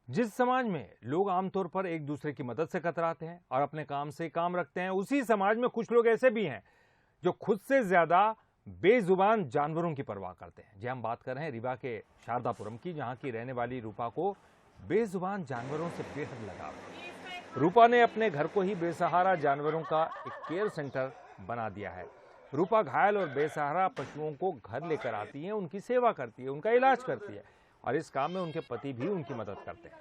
जिस समाज में लोग आमतौर पर एक दूसरे की मदद से कतराते हैं और अपने काम से काम रखते हैं, उसी समाज में कुछ लोग ऐसे भी हैं जो खुद से ज्यादा बेजुबान जानवरों की परवाह करते हैं। जी, हम बात कर रहे हैं रीवा के शारदापुरम की, जहां की रहने वाली रूपा को बेजुबान जानवरों से बेहद लगाव है। रूपा ने अपने घर को ही बेसहारा जानवरों का एक केयर सेंटर बना दिया है। रूपा घायल और बेसहारा पशुओं को घर लेकर आती है, उनकी सेवा करती है, उनका इलाज करती है और इस काम में उनके पति भी उनकी मदद करते हैं।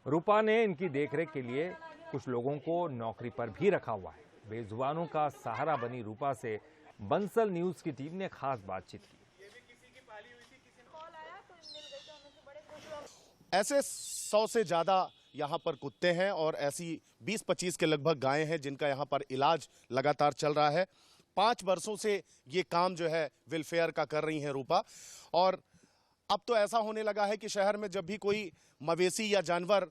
रूपा ने इनकी देखरेख के लिए कुछ लोगों को नौकरी पर भी रखा हुआ है। बेजुबानों का सहारा बनी रूपा से बंसल न्यूज की टीम ने खास बातचीत की। ऐसे 100 से ज़्यादा यहाँ पर कुत्ते हैं और ऐसी 20-25 के लगभग गायें हैं जिनका यहाँ पर इलाज लगातार चल रहा है। 5 वर्षों से ये काम जो है वेलफेयर का कर रही हैं रूपा। और अब तो ऐसा होने लगा है कि शहर में जब भी कोई मवेशी या जानवर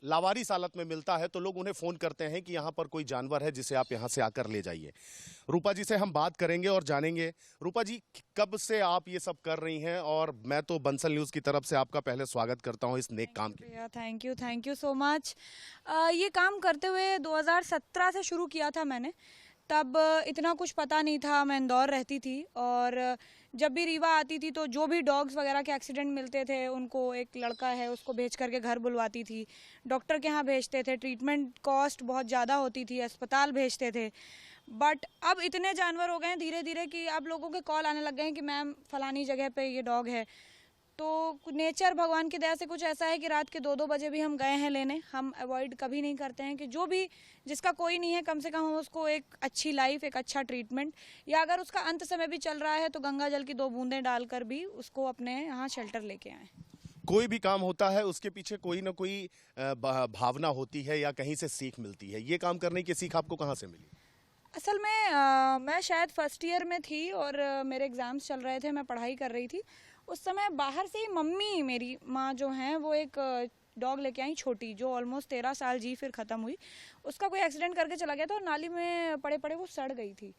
लावारिस हालत में मिलता है तो लोग उन्हें फ़ोन करते हैं कि यहाँ पर कोई जानवर है जिसे आप यहाँ से आकर ले जाइए। रूपा जी से हम बात करेंगे और जानेंगे, रूपा जी कब से आप ये सब कर रही हैं? और मैं तो बंसल न्यूज़ की तरफ से आपका पहले स्वागत करता हूँ इस नेक काम के। Thank you so much. ये काम करते हुए 2017 से शुरू किया था मैंने। तब इतना कुछ पता नहीं था, मैं इंदौर रहती थी और जब भी रीवा आती थी तो जो भी डॉग्स वगैरह के एक्सीडेंट मिलते थे उनको, एक लड़का है उसको भेज करके घर बुलवाती थी, डॉक्टर के यहाँ भेजते थे, ट्रीटमेंट कॉस्ट बहुत ज़्यादा होती थी, अस्पताल भेजते थे। बट अब इतने जानवर हो गए हैं धीरे धीरे कि अब लोगों के कॉल आने लग गए हैं कि मैम फलानी जगह पे ये डॉग है। तो नेचर भगवान की दया से कुछ ऐसा है कि रात के 2-2 बजे भी हम गए हैं लेने। हम अवॉइड कभी नहीं करते हैं कि जो भी, जिसका कोई नहीं है, कम से कम हम उसको एक अच्छी लाइफ, एक अच्छा ट्रीटमेंट, या अगर उसका अंत समय भी चल रहा है तो गंगा जल की 2 बूंदें डालकर भी उसको अपने यहाँ शेल्टर लेके आए। कोई भी काम होता है उसके पीछे कोई ना कोई भावना होती है या कहीं से सीख मिलती है। ये काम करने की सीख आपको कहाँ से मिली? असल में मैं शायद फर्स्ट ईयर में थी और मेरे एग्ज़ाम्स चल रहे थे, मैं पढ़ाई कर रही थी। उस समय बाहर से ही मम्मी, मेरी माँ जो हैं, वो एक डॉग लेके आई छोटी, जो ऑलमोस्ट 13 साल जी फिर ख़त्म हुई। उसका कोई एक्सीडेंट करके चला गया था और नाली में पड़े पड़े वो सड़ गई थी।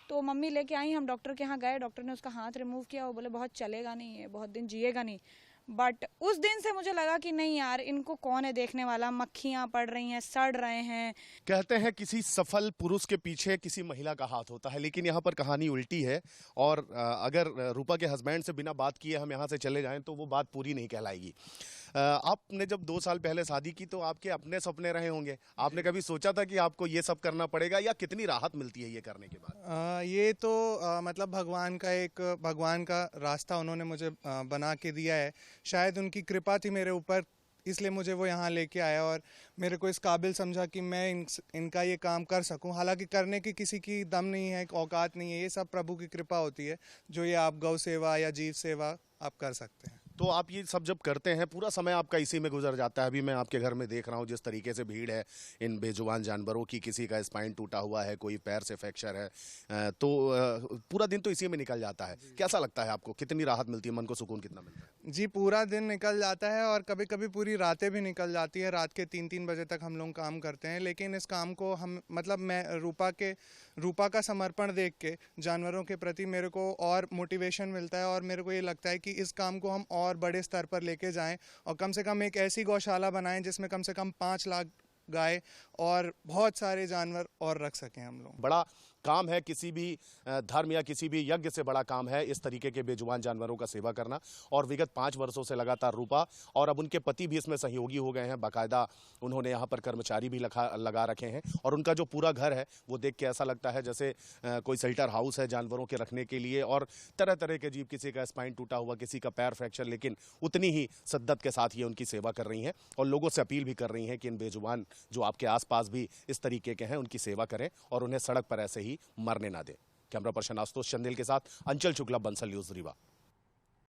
तो मम्मी लेके आई, हम डॉक्टर के यहाँ गए, डॉक्टर ने उसका हाथ रिमूव किया। वो बोले बहुत चलेगा नहीं, ये बहुत दिन जिएगा नहीं। बट उस दिन से मुझे लगा कि नहीं यार, इनको कौन है देखने वाला, मक्खियाँ पड़ रही हैं, सड़ रहे हैं। कहते हैं किसी सफल पुरुष के पीछे किसी महिला का हाथ होता है, लेकिन यहाँ पर कहानी उल्टी है। और अगर रूपा के हस्बैंड से बिना बात किए हम यहाँ से चले जाएं तो वो बात पूरी नहीं कहलाएगी। आपने जब 2 साल पहले शादी की तो आपके अपने सपने रहे होंगे। आपने कभी सोचा था कि आपको ये सब करना पड़ेगा, या कितनी राहत मिलती है ये करने के बाद? ये तो मतलब भगवान का रास्ता उन्होंने मुझे बना के दिया है। शायद उनकी कृपा थी मेरे ऊपर, इसलिए मुझे वो यहाँ लेके आया और मेरे को इस काबिल समझा कि मैं इनका ये काम कर सकूं। हालांकि करने की किसी की दम नहीं है, औकात नहीं है, ये सब प्रभु की कृपा होती है, जो ये आप गौ सेवा या जीव सेवा आप कर सकते हैं। तो आप ये सब जब करते हैं पूरा समय आपका इसी में गुजर जाता है। अभी मैं आपके घर में देख रहा हूँ जिस तरीके से भीड़ है इन बेजुबान जानवरों की, किसी का स्पाइन टूटा हुआ है, कोई पैर से फ्रैक्चर है, तो पूरा दिन तो इसी में निकल जाता है। कैसा लगता है आपको? कितनी राहत मिलती है? मन को सुकून कितना मिलता है? जी, पूरा दिन निकल जाता है और कभी कभी पूरी रातें भी निकल जाती है। रात के 3-3 बजे तक हम लोग काम करते हैं, लेकिन इस काम को हम, मतलब मैं रूपा का समर्पण देख के जानवरों के प्रति मेरे को और मोटिवेशन मिलता है और मेरे को ये लगता है कि इस काम को हम और बड़े स्तर पर लेके जाएं और कम से कम एक ऐसी गौशाला बनाएं जिसमें कम से कम 5 लाख गाय और बहुत सारे जानवर और रख सकें हम लोग। बड़ा काम है, किसी भी धर्म या किसी भी यज्ञ से बड़ा काम है इस तरीके के बेजुबान जानवरों का सेवा करना। और विगत 5 वर्षों से लगातार रूपा और अब उनके पति भी इसमें सहयोगी हो गए हैं। बाकायदा उन्होंने यहाँ पर कर्मचारी भी लगा रखे हैं और उनका जो पूरा घर है वो देख के ऐसा लगता है जैसे कोई शेल्टर हाउस है जानवरों के रखने के लिए। और तरह तरह के जीव, किसी का स्पाइन टूटा हुआ, किसी का पैर फ्रैक्चर, लेकिन उतनी ही शिद्दत के साथ ये उनकी सेवा कर रही हैं और लोगों से अपील भी कर रही हैं कि इन बेजुबान जो आपके आसपास भी इस तरीके के हैं उनकी सेवा करें और उन्हें सड़क पर ऐसे ही मरने ना दें। कैमरा पर्सन आशुतोष चंदेल के साथ अंचल शुक्ला, बंसल न्यूज़, रीवा।